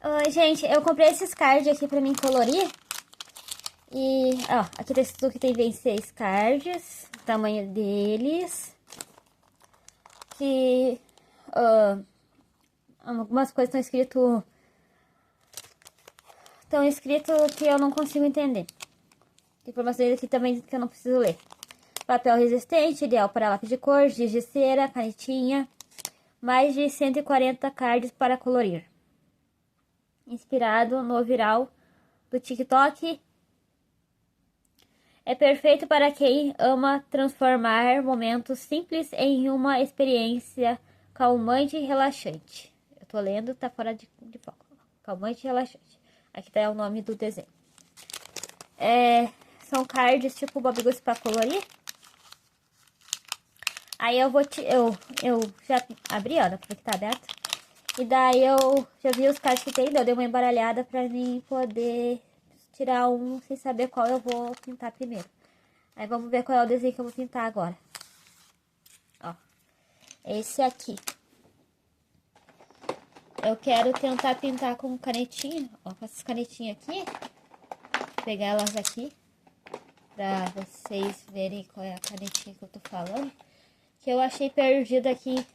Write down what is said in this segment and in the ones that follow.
Oi, gente, eu comprei esses cards aqui pra mim colorir. E, ó, aqui tem 26 cards, o tamanho deles. Que, algumas coisas estão escrito que eu não consigo entender. Tem informações aqui também que eu não preciso ler. Papel resistente, ideal para lápis de cor, giz de cera, canetinha. Mais de 140 cards para colorir. Inspirado no viral do TikTok. É perfeito para quem ama transformar momentos simples em uma experiência calmante e relaxante. Eu tô lendo, tá fora de foco. Calmante e relaxante. Aqui tá o nome do desenho. São cards tipo Bob Goods para colorir. Aí eu já abri, ó, porque tá aberto. E daí eu já vi os cards que tem, eu dei uma embaralhada pra mim poder tirar um sem saber qual eu vou pintar primeiro. Aí vamos ver qual é o desenho que eu vou pintar agora. Ó, esse aqui. Eu quero tentar pintar com canetinha, ó, com essas canetinhas aqui. Vou pegar elas aqui, pra vocês verem qual é a canetinha que eu tô falando. Que eu achei perdida aqui.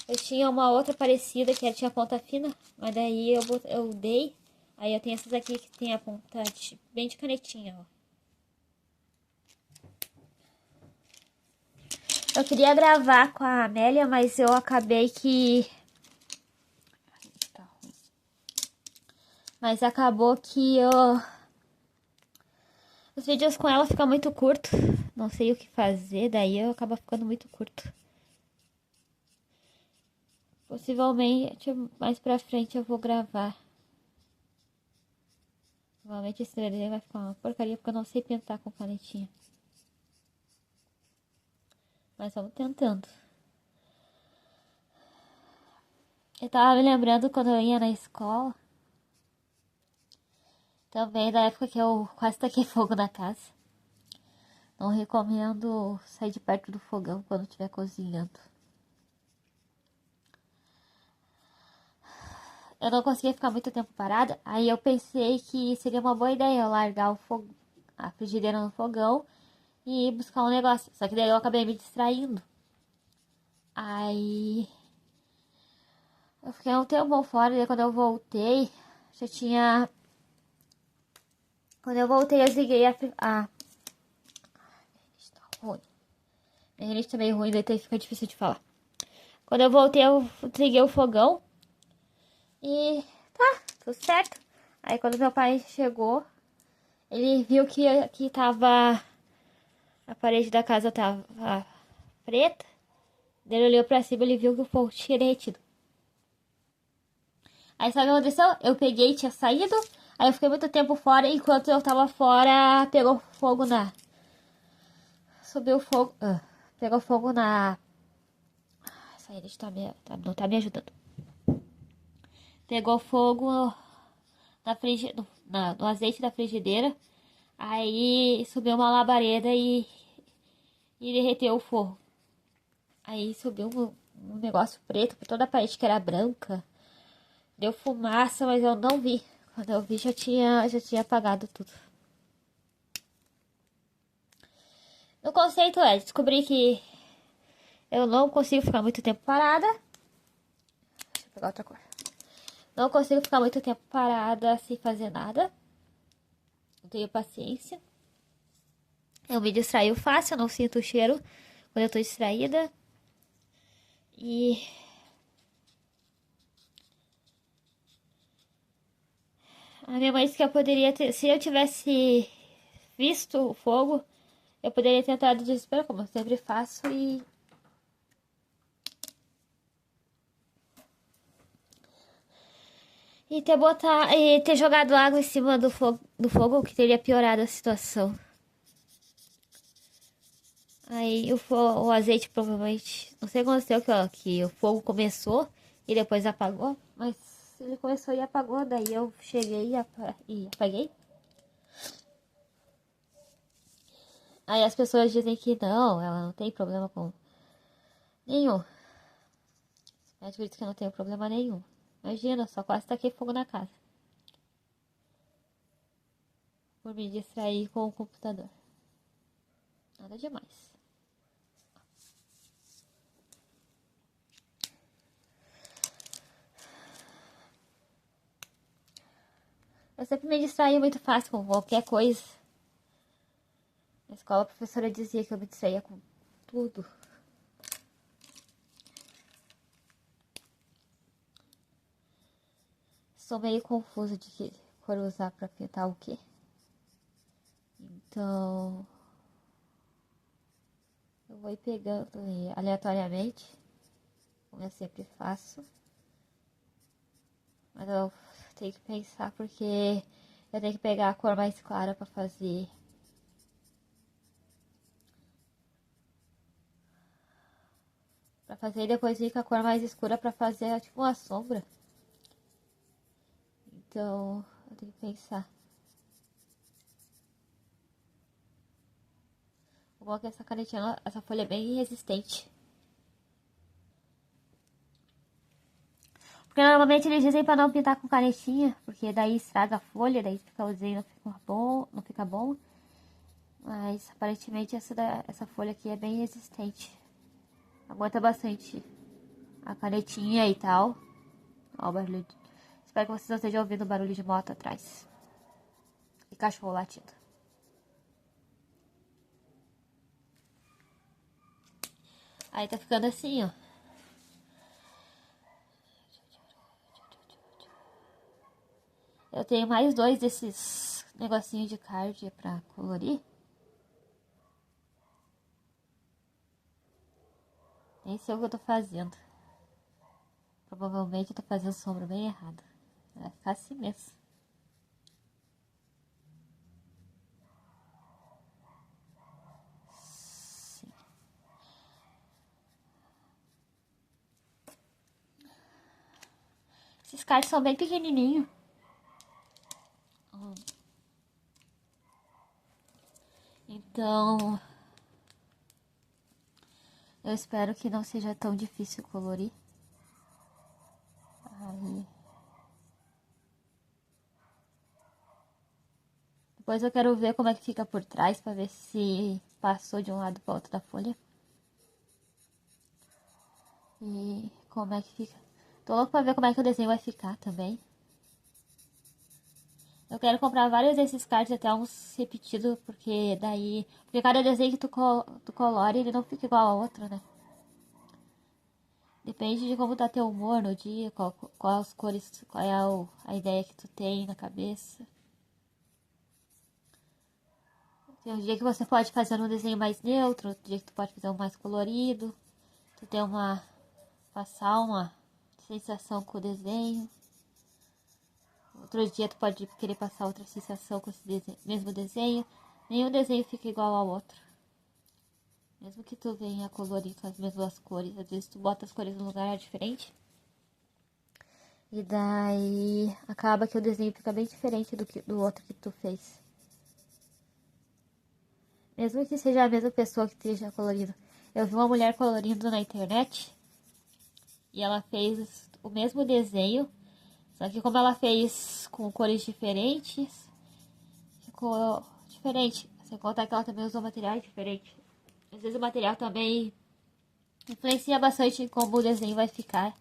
Eu tinha uma outra parecida que tinha ponta fina, mas daí eu dei. Aí eu tenho essas aqui que tem a ponta bem de canetinha, ó. Eu queria gravar com a Amélia, mas eu acabei que... Mas acabou que os vídeos com ela ficam muito curto. Não sei o que fazer, daí eu acabo ficando muito curto. Possivelmente, mais pra frente eu vou gravar. Provavelmente esse desenho vai ficar uma porcaria, porque eu não sei pintar com canetinha. Mas vamos tentando. Eu tava me lembrando quando eu ia na escola. Também da época que eu quase taquei fogo na casa. Não recomendo sair de perto do fogão quando estiver cozinhando. Eu não conseguia ficar muito tempo parada. Aí eu pensei que seria uma boa ideia eu largar a frigideira no fogão e ir buscar um negócio. Só que daí eu acabei me distraindo. Aí eu fiquei um tempo fora. E daí quando eu voltei, já tinha... Quando eu voltei, eu desliguei a... Minha rinite tá meio ruim, daí fica difícil de falar. Quando eu voltei, eu desliguei o fogão. E tá, tudo certo. Aí quando meu pai chegou, ele viu que tava... A parede da casa tava preta. Daí ele olhou pra cima e ele viu que o fogo tinha derretido. Aí sabe o que aconteceu? Eu peguei, tinha saído. Aí eu fiquei muito tempo fora. Enquanto eu tava fora, pegou fogo na... Subiu fogo... pegou fogo na... Essa rede não tá me ajudando. Pegou fogo no azeite da frigideira. Aí subiu uma labareda e derreteu o fogo. Aí subiu um negócio preto por toda a parede que era branca. Deu fumaça, mas eu não vi. Quando eu vi, já tinha apagado tudo. O conceito é descobrir que eu não consigo ficar muito tempo parada. Deixa eu pegar outra cor. Não consigo ficar muito tempo parada sem fazer nada. Não tenho paciência. Eu me distraio fácil, eu não sinto o cheiro quando eu tô distraída. E... A minha mãe disse que eu poderia ter... Se eu tivesse visto o fogo, eu poderia ter entrado de desespero, como eu sempre faço, e ter jogado água em cima do fogo, que teria piorado a situação. Aí o azeite provavelmente... Não sei o que aconteceu, que o fogo começou e depois apagou. Mas ele começou e apagou, daí eu cheguei e apaguei. Aí as pessoas dizem que não, ela não tem problema com nenhum. O médico disse que não tem problema nenhum. Imagina, só quase taquei fogo na casa. Por me distrair com o computador. Nada demais. Eu sempre me distraía muito fácil com qualquer coisa. Na escola a professora dizia que eu me distraía com tudo. Sou meio confusa de que cor usar pra pintar o quê. Então, eu vou ir pegando aleatoriamente, como eu sempre faço. Mas eu tenho que pensar porque eu tenho que pegar a cor mais clara pra fazer. Pra fazer e depois ir com a cor mais escura pra fazer tipo uma sombra. Então, eu tenho que pensar. O bom é que essa canetinha, essa folha é bem resistente. Porque normalmente eles dizem pra não pintar com canetinha, porque daí estraga a folha, daí fica o desenho não fica bom. Mas aparentemente essa folha aqui é bem resistente. Aguenta bastante a canetinha e tal. Ó o barulho. Espero que vocês não estejam ouvindo o barulho de moto atrás. E cachorro latindo. Aí tá ficando assim, ó. Eu tenho mais 2 desses negocinhos de card pra colorir. Nem sei o que eu tô fazendo. Provavelmente eu tô fazendo sombra bem errada. Vai ficar assim mesmo. Sim. Esses cards são bem pequenininhos. Então, eu espero que não seja tão difícil colorir. Aí. Depois eu quero ver como é que fica por trás pra ver se passou de um lado para outro da folha. E como é que fica. Tô louco pra ver como é que o desenho vai ficar também. Eu quero comprar vários desses cards, até uns repetidos, porque daí... Porque cada desenho que tu colore, ele não fica igual ao outro, né? Depende de como tá teu humor no dia, qual as cores, qual é a ideia que tu tem na cabeça. Tem um dia que você pode fazer um desenho mais neutro, outro dia que tu pode fazer um mais colorido. Tu tem passar uma sensação com o desenho. Outro dia tu pode querer passar outra sensação com esse mesmo desenho. Nenhum desenho fica igual ao outro. Mesmo que tu venha colorir com as mesmas cores, às vezes tu bota as cores num lugar diferente. E daí acaba que o desenho fica bem diferente do outro que tu fez. Mesmo que seja a mesma pessoa que esteja colorindo. Eu vi uma mulher colorindo na internet e ela fez o mesmo desenho, só que como ela fez com cores diferentes, ficou diferente. Sem contar que ela também usou materiais diferentes. Às vezes o material também influencia bastante em como o desenho vai ficar.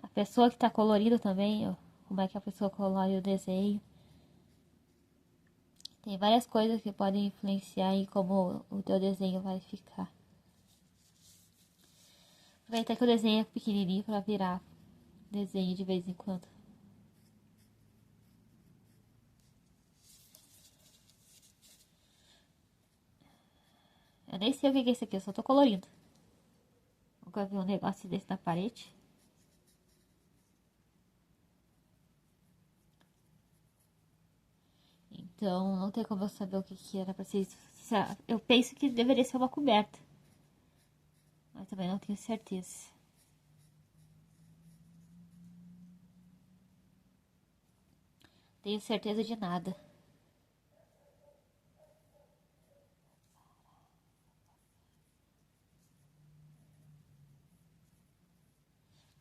A pessoa que tá colorindo também, ó, como é que a pessoa colore o desenho. Tem várias coisas que podem influenciar em como o teu desenho vai ficar. Aproveitar que o desenho é pequenininho pra virar desenho de vez em quando. Eu nem sei o que é isso aqui, eu só tô colorindo. Nunca vi um negócio desse na parede. Então, não tem como eu saber o que era pra ser isso. Eu penso que deveria ser uma coberta. Mas também não tenho certeza. Tenho certeza de nada.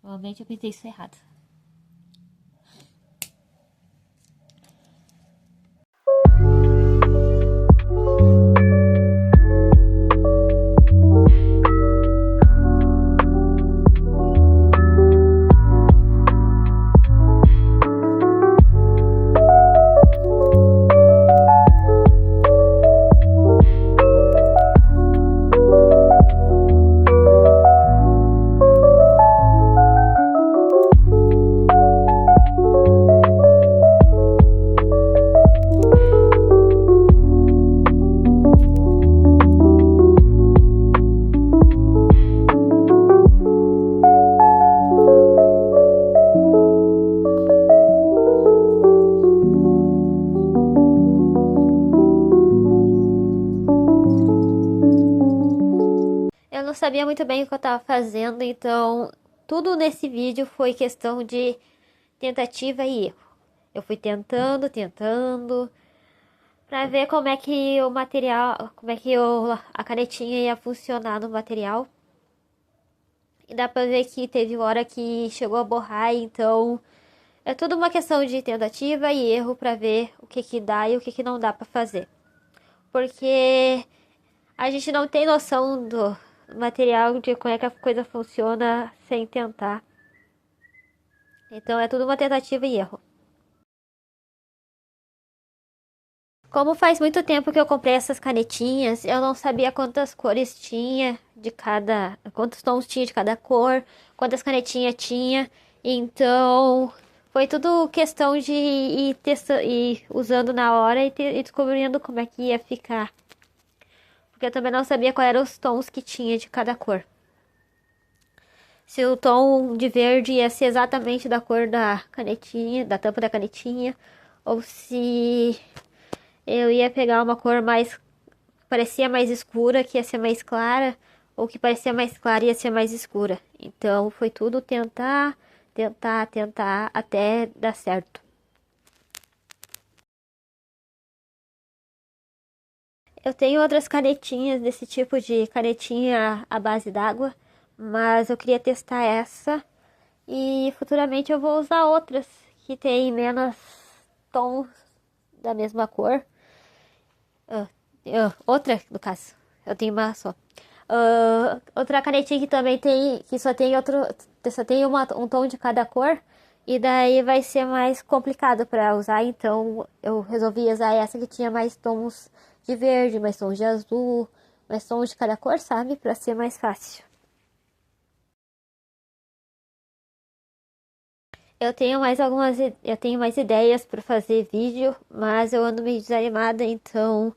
Provavelmente eu pintei isso errado. Eu não sabia muito bem o que eu tava fazendo, então tudo nesse vídeo foi questão de tentativa e erro. Eu fui tentando, pra ver como é que o material, como é que a canetinha ia funcionar no material. E dá pra ver que teve hora que chegou a borrar, então é tudo uma questão de tentativa e erro pra ver o que que dá e o que que não dá pra fazer. Porque a gente não tem noção do material, de como é que a coisa funciona sem tentar. Então é tudo uma tentativa e erro. Como faz muito tempo que eu comprei essas canetinhas, eu não sabia quantas cores tinha de cada, quantos tons tinha de cada cor, quantas canetinhas tinha. Então, foi tudo questão de ir testando, ir usando na hora e descobrindo como é que ia ficar. Porque eu também não sabia quais eram os tons que tinha de cada cor. Se o tom de verde ia ser exatamente da cor da canetinha, da tampa da canetinha, ou se eu ia pegar uma cor mais parecia mais escura, que ia ser mais clara, ou que parecia mais clara, ia ser mais escura. Então foi tudo tentar até dar certo. Eu tenho outras canetinhas desse tipo de canetinha à base d'água, mas eu queria testar essa e futuramente eu vou usar outras que tem menos tons da mesma cor. Outra, no caso, eu tenho uma só. Outra canetinha que também tem, que só tem só tem um tom de cada cor. E daí vai ser mais complicado para usar, então eu resolvi usar essa que tinha mais tons de verde, mais tons de azul, mais tons de cada cor, sabe? Para ser mais fácil. Eu tenho mais ideias para fazer vídeo, mas eu ando meio desanimada, então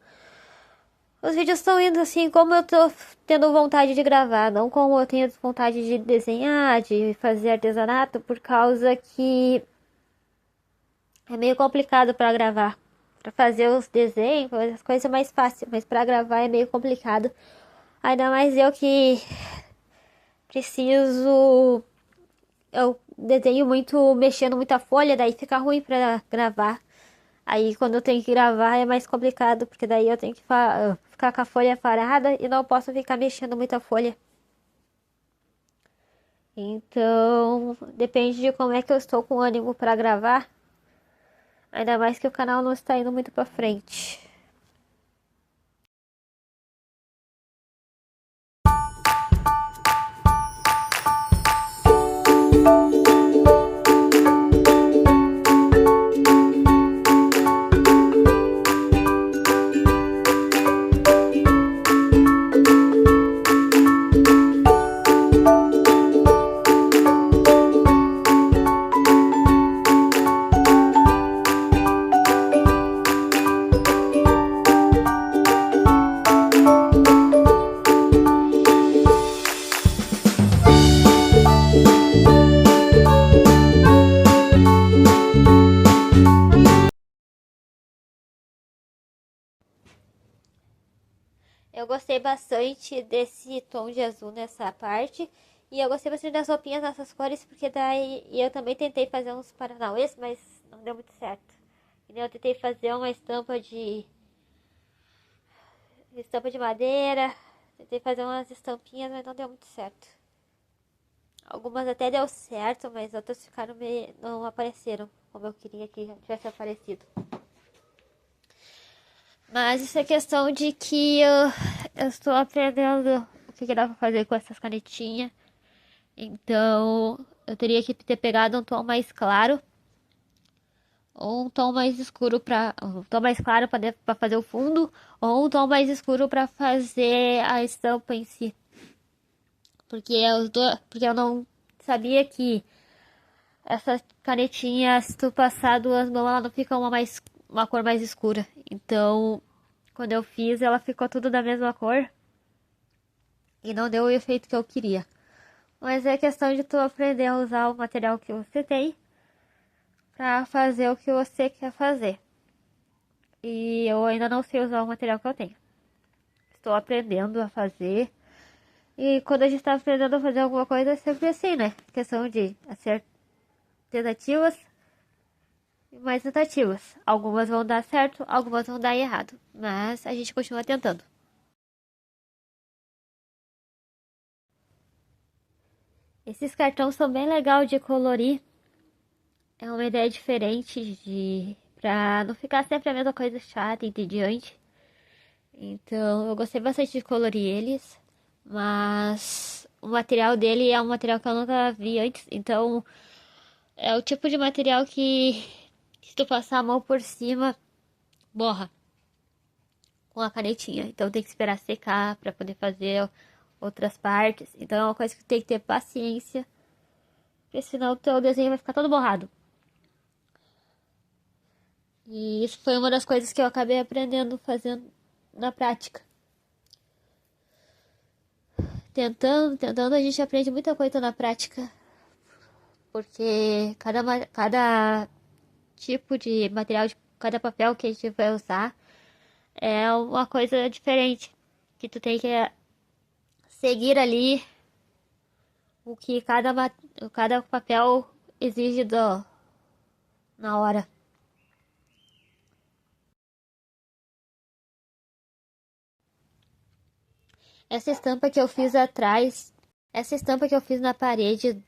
os vídeos estão indo assim como eu tô tendo vontade de gravar, não como eu tenho vontade de desenhar, de fazer artesanato, por causa que é meio complicado para gravar. Para fazer os desenhos, as coisas é mais fácil, mas para gravar é meio complicado. Ainda mais eu que preciso. Eu desenho muito, mexendo muita folha, daí fica ruim para gravar. Aí quando eu tenho que gravar é mais complicado, porque daí eu tenho que ficar com a folha parada e não posso ficar mexendo muita folha. Então, depende de como é que eu estou com ânimo para gravar. Ainda mais que o canal não está indo muito para frente. Eu gostei bastante desse tom de azul nessa parte. E eu gostei bastante das roupinhas nessas cores, porque daí eu também tentei fazer uns paranauês, mas não deu muito certo. E eu tentei fazer uma estampa de madeira, tentei fazer umas estampinhas, mas não deu muito certo. Algumas até deu certo, mas outras ficaram meio... não apareceram como eu queria que já tivesse aparecido. Mas isso é questão de que eu estou aprendendo o que dá pra fazer com essas canetinhas. Então, eu teria que ter pegado um tom mais claro ou um tom mais escuro para um tom mais claro para fazer o fundo ou um tom mais escuro para fazer a estampa em si. Porque eu não sabia que essa canetinha, se tu passar duas mãos, ela não fica uma cor mais escura. Então, quando eu fiz, ela ficou tudo da mesma cor e não deu o efeito que eu queria. Mas é questão de tu aprender a usar o material que você tem pra fazer o que você quer fazer. E eu ainda não sei usar o material que eu tenho. Estou aprendendo a fazer. E quando a gente tá aprendendo a fazer alguma coisa, é sempre assim, né? Questão de acertar tentativas e mais tentativas. Algumas vão dar certo, algumas vão dar errado. Mas a gente continua tentando. Esses cartões são bem legais de colorir. É uma ideia diferente pra não ficar sempre a mesma coisa chata e entediante. Então eu gostei bastante de colorir eles. Mas o material dele é um material que eu nunca vi antes. Então é o tipo de material que se tu passar a mão por cima, borra com a canetinha. Então tem que esperar secar para poder fazer outras partes. Então é uma coisa que tem que ter paciência, porque senão o teu desenho vai ficar todo borrado. E isso foi uma das coisas que eu acabei aprendendo fazendo na prática. Tentando, a gente aprende muita coisa na prática, porque cada tipo de material, de cada papel que a gente vai usar é uma coisa diferente, que tu tem que seguir ali o que cada papel exige na hora. Essa estampa que eu fiz atrás, essa estampa que eu fiz na parede,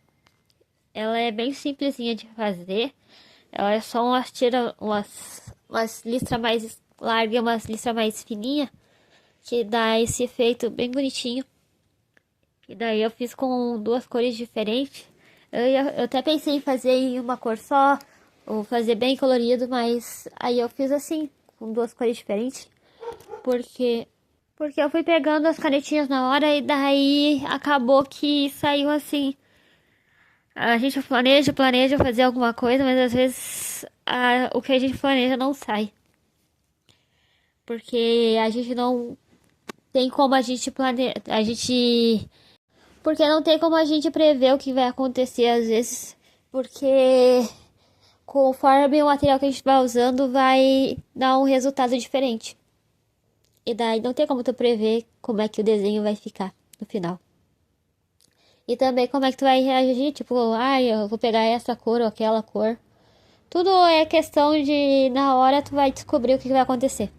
ela é bem simplesinha de fazer. Ela é só umas listras mais largas e umas listras mais fininhas, que dá esse efeito bem bonitinho. E daí eu fiz com duas cores diferentes. Eu até pensei em fazer em uma cor só, ou fazer bem colorido, mas aí eu fiz assim, com duas cores diferentes, porque porque eu fui pegando as canetinhas na hora e daí acabou que saiu assim. A gente planeja fazer alguma coisa, mas às vezes o que a gente planeja não sai. Porque a gente não tem como a gente planejar. Porque não tem como a gente prever o que vai acontecer às vezes. Porque conforme o material que a gente vai usando, vai dar um resultado diferente. E daí não tem como tu prever como é que o desenho vai ficar no final. E também como é que tu vai reagir, tipo, eu vou pegar essa cor ou aquela cor. Tudo é questão de, na hora, tu vai descobrir o que vai acontecer.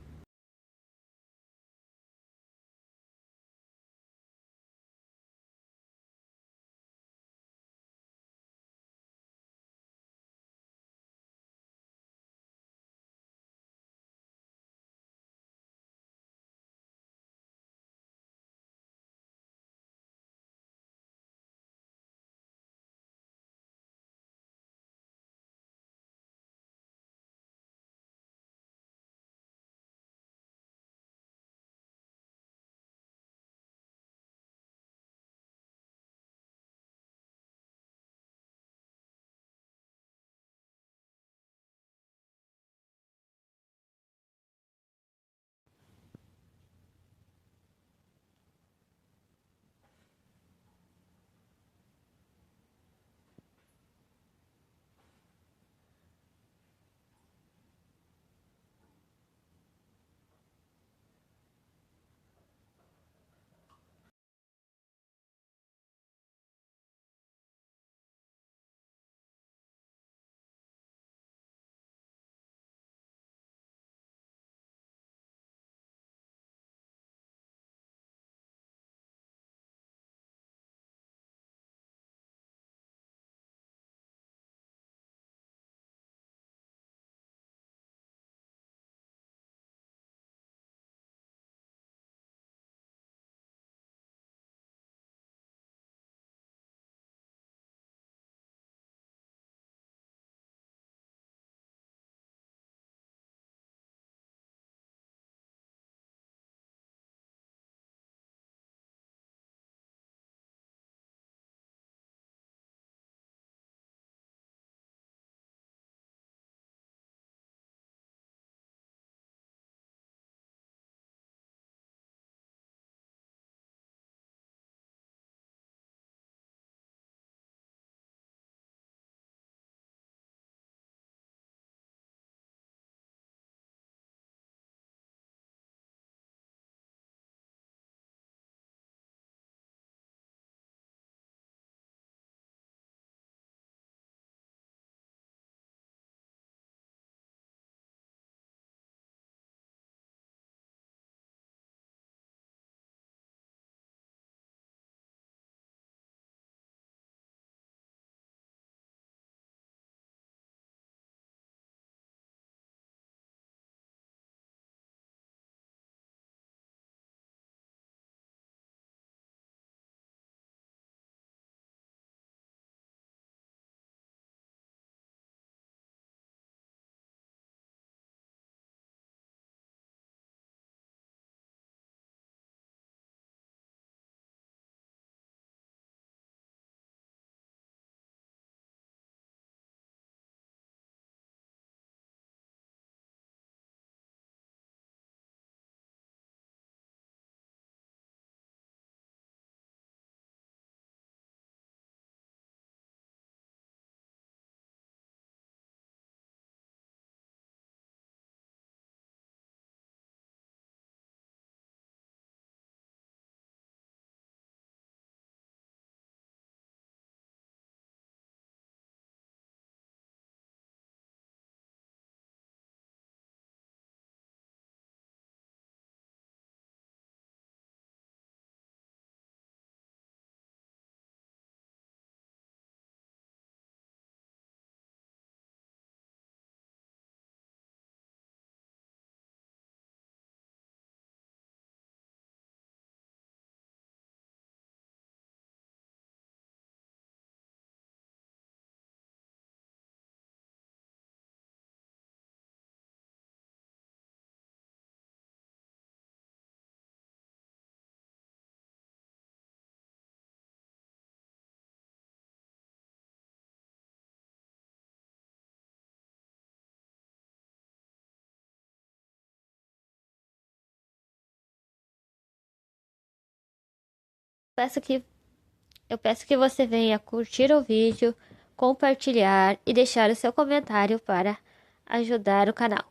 Eu peço que você venha curtir o vídeo, compartilhar e deixar o seu comentário para ajudar o canal.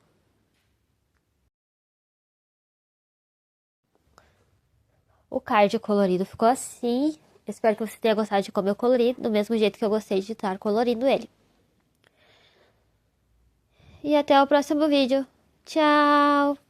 O card colorido ficou assim. Espero que você tenha gostado de como eu colori, do mesmo jeito que eu gostei de estar colorindo ele. E até o próximo vídeo. Tchau!